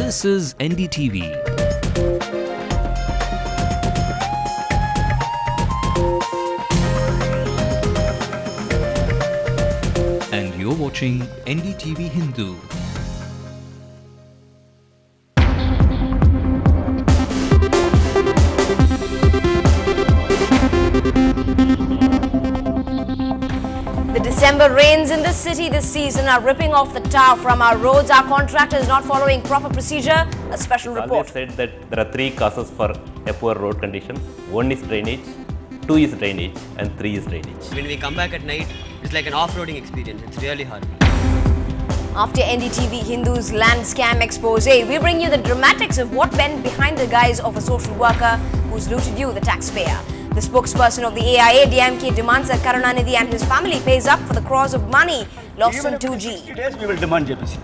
This is NDTV. And you're watching NDTV Hindu. The December rains in the city this season are ripping off the tar from our roads. Our contractor is not following proper procedure. A special report. Always said that there are three causes for a poor road condition. One is drainage, two is drainage, and three is drainage. When we come back at night, it's like an off-roading experience. It's really hard. After NDTV Hindu's land scam expose, we bring you the dramatics of what went behind the guise of a social worker who's looted you, the taxpayer. The spokesperson of the AIA DMK demands that Karunanidhi and his family pays up for the crores of money lost in 2G. Days we will demand JPC.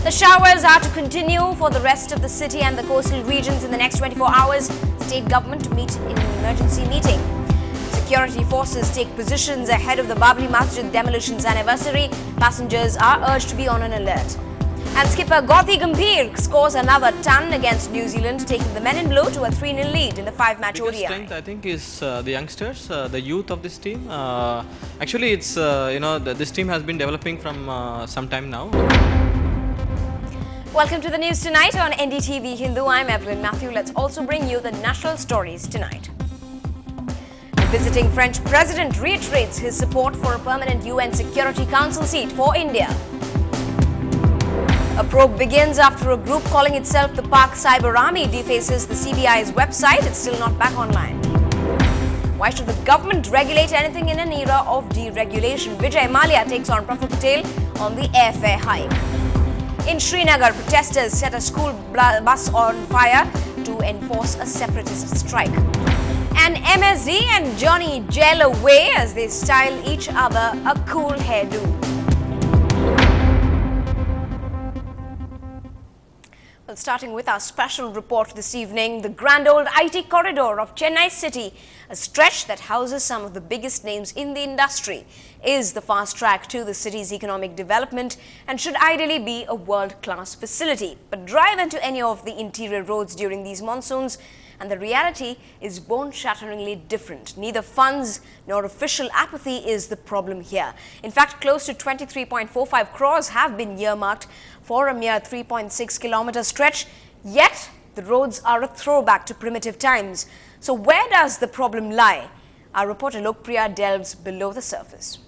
The showers are to continue for the rest of the city and the coastal regions in the next 24 hours. State government to meet in an emergency meeting. Security forces take positions ahead of the Babri Masjid demolition's anniversary. Passengers are urged to be on an alert. And skipper Gauti Gambhir scores another ton against New Zealand, taking the men in blue to a 3-0 lead in the 5-match ODI. Biggest strength, I think, is the youngsters, the youth of this team. Actually, it's this team has been developing from some time now. Welcome to the news tonight on NDTV Hindu. I'm Evelyn Matthew. Let's also bring you the national stories tonight. The visiting French president reiterates his support for a permanent UN Security Council seat for India. A probe begins after a group calling itself the Pak Cyber Army defaces the CBI's website. It's still not back online. Why should the government regulate anything in an era of deregulation? Vijay Mallya takes on Praful Patel on the airfare hike. In Srinagar, protesters set a school bus on fire to enforce a separatist strike. And MSD and Johnny gel away as they style each other a cool hairdo. Well, starting with our special report this evening, the grand old IT corridor of Chennai city, a stretch that houses some of the biggest names in the industry, is the fast track to the city's economic development and should ideally be a world-class facility. But drive into any of the interior roads during these monsoons and the reality is bone-shatteringly different. Neither funds nor official apathy is the problem here. In fact, close to 23.45 crores have been earmarked for a mere 3.6-kilometer stretch, yet the roads are a throwback to primitive times. So where does the problem lie? Our reporter Lokpriya delves below the surface.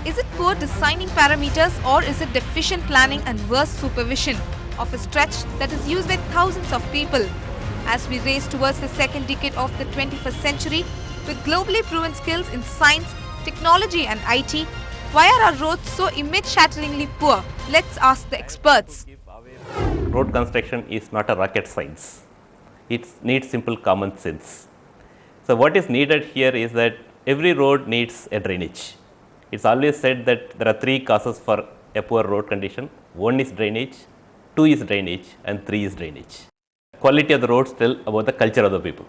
Is it poor designing parameters or is it deficient planning and worse supervision of a stretch that is used by thousands of people? As we race towards the second decade of the 21st century with globally proven skills in science, technology and IT, why are our roads so image-shatteringly poor? Let's ask the experts. Road construction is not a rocket science. It needs simple common sense. So what is needed here is that every road needs a drainage. It's always said that there are three causes for a poor road condition. One is drainage, two is drainage, and three is drainage. Quality of the roads tell about the culture of the people.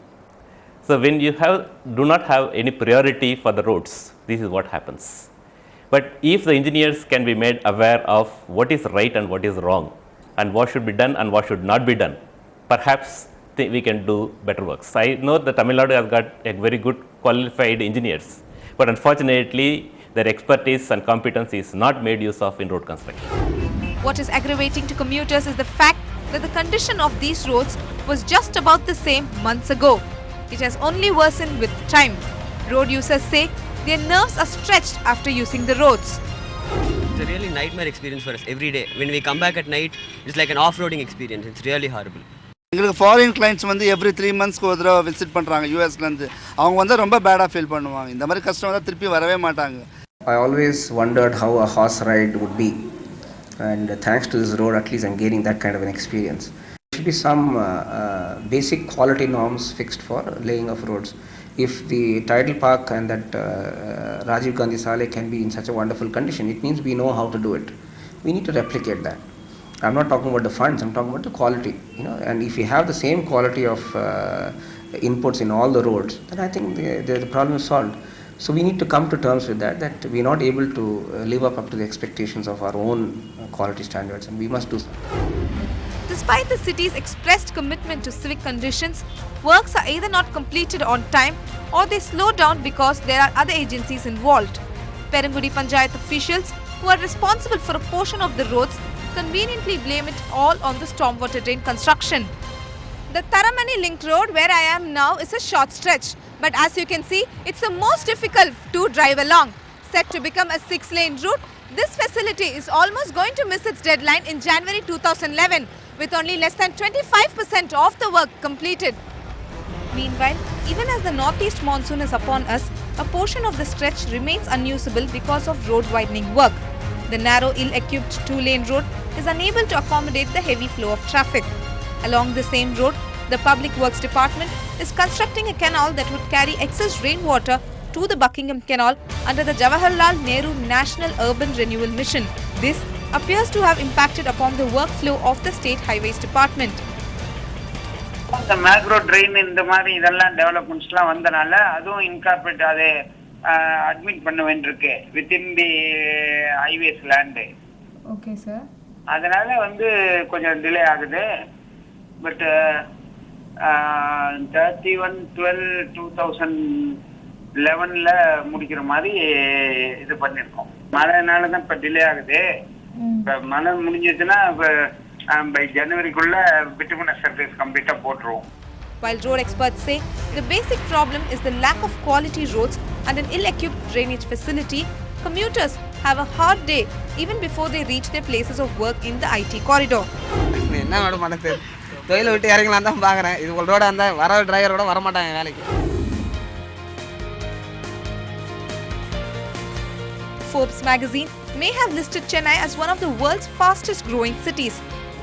So when you do not have any priority for the roads, this is what happens. But if the engineers can be made aware of what is right and what is wrong, and what should be done and what should not be done, perhaps we can do better works. I know that Tamil Nadu has got a very good qualified engineers, but unfortunately, their expertise and competence is not made use of in road construction. What is aggravating to commuters is the fact that the condition of these roads was just about the same months ago. It has only worsened with time. Road users say their nerves are stretched after using the roads. It's a really nightmare experience for us every day. When we come back at night, it's like an off-roading experience. It's really horrible. எங்களுக்கு foreign clients வந்து every 3 monthsக்கு ஒரு தடவை visit பண்ணுறாங்க யூஎஸ்லேருந்து. அவங்க வந்து ரொம்ப பேடாக feel பண்ணுவாங்க. இந்த மாதிரி கஸ்டமர் தான் திருப்பி வரவே மாட்டாங்க. I always wondered how a horse ride would be, and thanks to this road, at least I'm gaining that kind of an experience. There should be some basic quality norms fixed for laying of roads. If the tidal park and that Rajiv Gandhi Saleh can be in such a wonderful condition, it means we know how to do it. We need to replicate that. I'm not talking about the funds, I'm talking about the quality, and if you have the same quality of inputs in all the roads, then I think the problem is solved. So we need to come to terms with that we're not able to live up to the expectations of our own quality standards, and we must do so. Despite the city's expressed commitment to civic conditions, works are either not completed on time or they slow down because there are other agencies involved. Perangudi Panchayat officials, who are responsible for a portion of the roads, conveniently blame it all on the stormwater drain construction. The Taramani Link Road, where I am now, is a short stretch, but as you can see, it's the most difficult to drive along. Set to become a 6-lane route, this facility is almost going to miss its deadline in January 2011, with only less than 25% of the work completed. Meanwhile, even as the northeast monsoon is upon us, a portion of the stretch remains unusable because of road widening work. The narrow, ill-equipped 2-lane road is unable to accommodate the heavy flow of traffic. Along the same road, the Public Works Department is constructing a canal that would carry excess rainwater to the Buckingham Canal under the Jawaharlal Nehru National Urban Renewal Mission. This appears to have impacted upon the workflow of the State Highways Department. The macro drain இந்த மாதிரி இதெல்லாம் டெவலப்மெண்ட்ஸ்லாம் வந்தனால அதுவும் incorporate அதை admit பண்ண வேண்டியிருக்கு within the highways land. Okay sir. அதனால கொஞ்சம் டிலே ஆகுது. பட் 31/12/2011ல முடிக்கிற மாதிரி இது பண்ணிருக்கோம். மழைனால தான் இப்ப டிலே ஆகுது. இப்ப மழை முடிஞ்சதுன்னா by January குள்ள bituminous surface complete போட்டுருவோம். While road experts say the basic problem is the lack of quality roads and an ill-equipped drainage facility, commuters have a hard day even before they reach their places of work in the IT corridor. என்ன madam பண்ணது? தொழில விட்டு இறங்கலாம் தான் பாக்குறேன். இது போல ரோடா இருந்தா வர டிரைவரோட வர மாட்டாங்க வேலைக்கு. Forbes magazine may have listed Chennai as one of the world's fastest growing cities,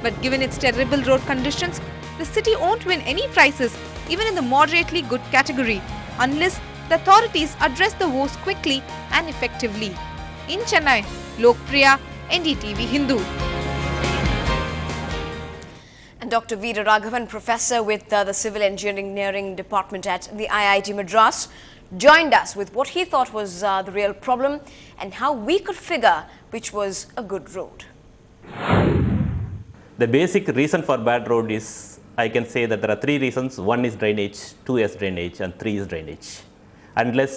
but given its terrible road conditions, the city won't win any prizes even in the moderately good category unless the authorities address the woes quickly and effectively. In Chennai, Lokpriya, NDTV Hindu. And Dr. Veera Raghavan, professor with the Civil Engineering Department at the IIT Madras, joined us with what he thought was the real problem and how we could figure which was a good road. The basic reason for bad road is, I can say that there are 3 reasons. 1 is drainage, 2 is drainage, and 3 is drainage. Unless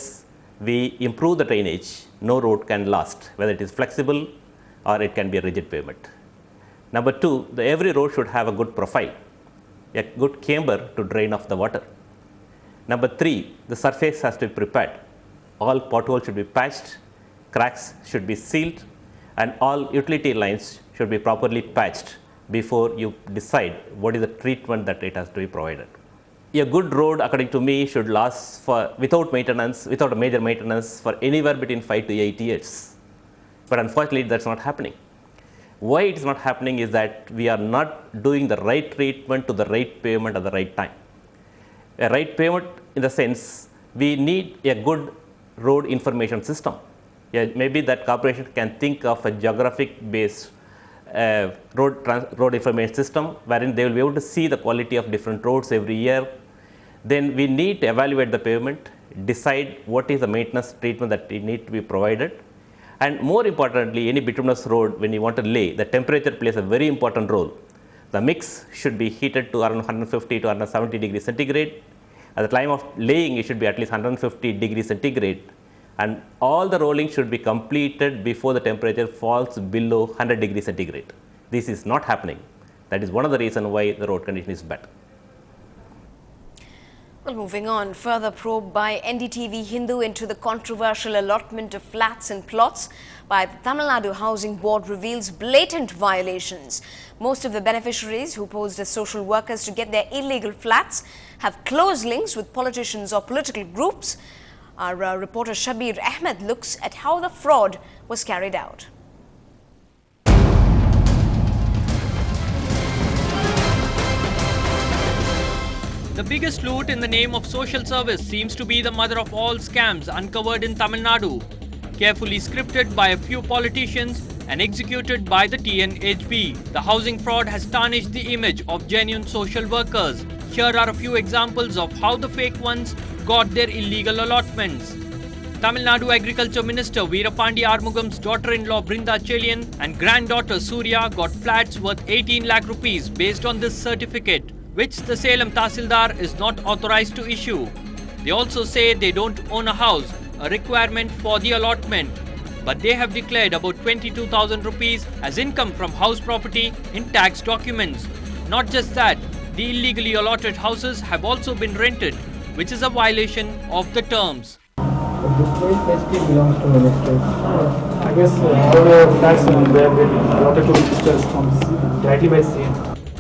we improve the drainage, no road can last, whether it is flexible or it can be a rigid pavement. Number 2, every road should have a good profile, a good camber to drain off the water. Number 3, the surface has to be prepared. All potholes should be patched, cracks should be sealed, and all utility lines should be properly patched before you decide what is the treatment that it has to be provided. A good road, according to me, should last without a major maintenance, for anywhere between 5 to 8 years. But unfortunately, that's not happening. Why it is not happening is that we are not doing the right treatment to the right pavement at the right time. A right pavement, in the sense, we need a good road information system. Maybe that corporation can think of a geographic based road information system wherein they will be able to see the quality of different roads every year. Then we need to evaluate the pavement, decide what is the maintenance treatment that need to be provided, and more importantly, any bituminous road, when you want to lay, the temperature plays a very important role. The mix should be heated to around 150 to 170 degrees centigrade. At the time of laying, it should be at least 150 degrees centigrade, and all the rolling should be completed before the temperature falls below 100 degrees centigrade. This is not happening. That is one of the reasons why the road condition is bad. Well, moving on, further probe by NDTV Hindu into the controversial allotment of flats and plots by the Tamil Nadu Housing Board reveals blatant violations. Most of the beneficiaries who posed as social workers to get their illegal flats have close links with politicians or political groups. Our reporter Shabir Ahmed looks at how the fraud was carried out. The biggest loot in the name of social service seems to be the mother of all scams uncovered in Tamil Nadu. Carefully scripted by a few politicians, and executed by the TNHB. The housing fraud has tarnished the image of genuine social workers. Here are a few examples of how the fake ones got their illegal allotments. Tamil Nadu Agriculture Minister Veerapandi Armugam's daughter-in-law Brinda Chelian and granddaughter Surya got flats worth 18 lakh rupees based on this certificate, which the Salem Tahsildar is not authorized to issue. They also say they don't own a house, a requirement for the allotment, but they have declared about 22,000 rupees as income from house property in tax documents. Not just that, the illegally allotted houses have also been rented, which is a violation of the terms. This place basically belongs to ministers. I guess all the flats will be allotted to ministers directly by CM.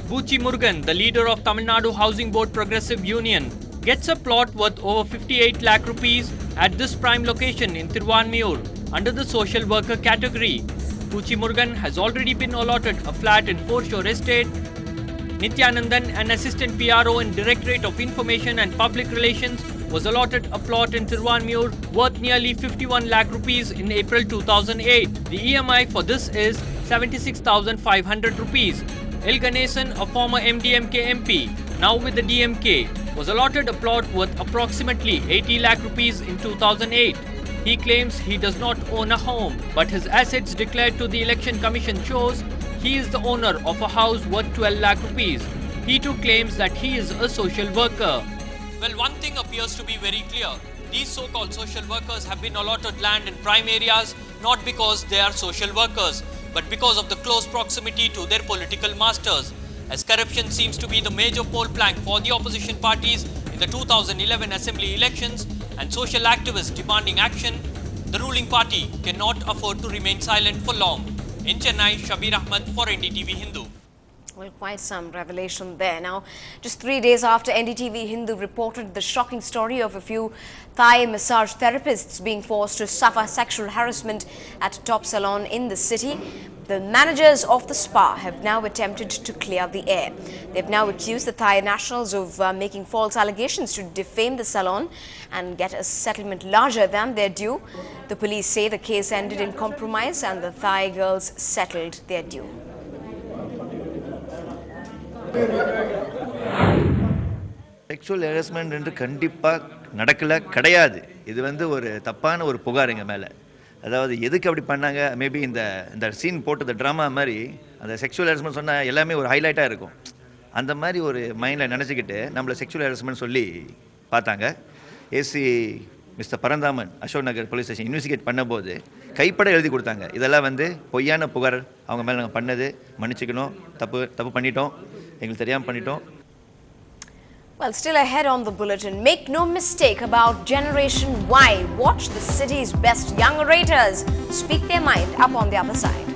Buchi Murugan, the leader of Tamil Nadu Housing Board Progressive Union, gets a plot worth over 58 lakh rupees at this prime location in Thiruvanmiyur under the social worker category. Buchi Murugan has already been allotted a flat in Foreshore Estate. Nityanandan, an assistant PRO in Directorate of Information and Public Relations, was allotted a plot in Thiruvanmiyur worth nearly 51 lakh rupees in April 2008. The EMI for this is 76,500 rupees. El Ganesan, a former MDMK MP, now with the DMK, was allotted a plot worth approximately 80 lakh rupees in 2008. He claims he does not own a home, but his assets declared to the Election Commission shows he is the owner of a house worth 12 lakh rupees. He too claims that he is a social worker. Well, one thing appears to be very clear. These so-called social workers have been allotted land in prime areas not because they are social workers, but because of the close proximity to their political masters. As corruption seems to be the major poll plank for the opposition parties in the 2011 assembly elections and social activists demanding action, the ruling party cannot afford to remain silent for long. In Chennai, Shabir Ahmed for NDTV Hindu. Well, quite some revelation there. Now, just 3 days after NDTV Hindu reported the shocking story of a few Thai massage therapists being forced to suffer sexual harassment at a top salon in the city, the managers of the spa have now attempted to clear the air. They've now accused the Thai nationals of making false allegations to defame the salon and get a settlement larger than their due. The police say the case ended in compromise and the Thai girls settled their due. Sexual harassment என்று கண்டிப்பாக நடக்கல கிடையாது. இது ஒரு தப்பான ஒரு புகார் எங்கள் மேலே. அதாவது எதுக்கு அப்படி பண்ணாங்க, மேபி இந்த சீன் போட்டு இந்த ட்ராமா மாதிரி அந்த செக்ஷுவல் ஹராஸ்மெண்ட் சொன்னால் எல்லாமே ஒரு ஹைலைட்டாக இருக்கும். அந்த மாதிரி ஒரு மைண்டில் நினச்சிக்கிட்டு நம்மளை செக்ஷுவல் ஹராஸ்மெண்ட் சொல்லி பார்த்தாங்க. AC mister Paranthaman Ashok Nagar police station investigate பண்ணும்போது கைப்பட எழுதி கொடுத்தாங்க. இதெல்லாம் பொய்யான புகார், அவங்க மேலே நாங்கள் பண்ணது, மன்னிச்சுக்கணும், தப்பு பண்ணிட்டோம், எங்களுக்கு தெரியாமல் பண்ணிட்டோம். Well, still ahead on the bulletin, make no mistake about Generation Y. Watch the city's best young orators speak their mind up on the other side.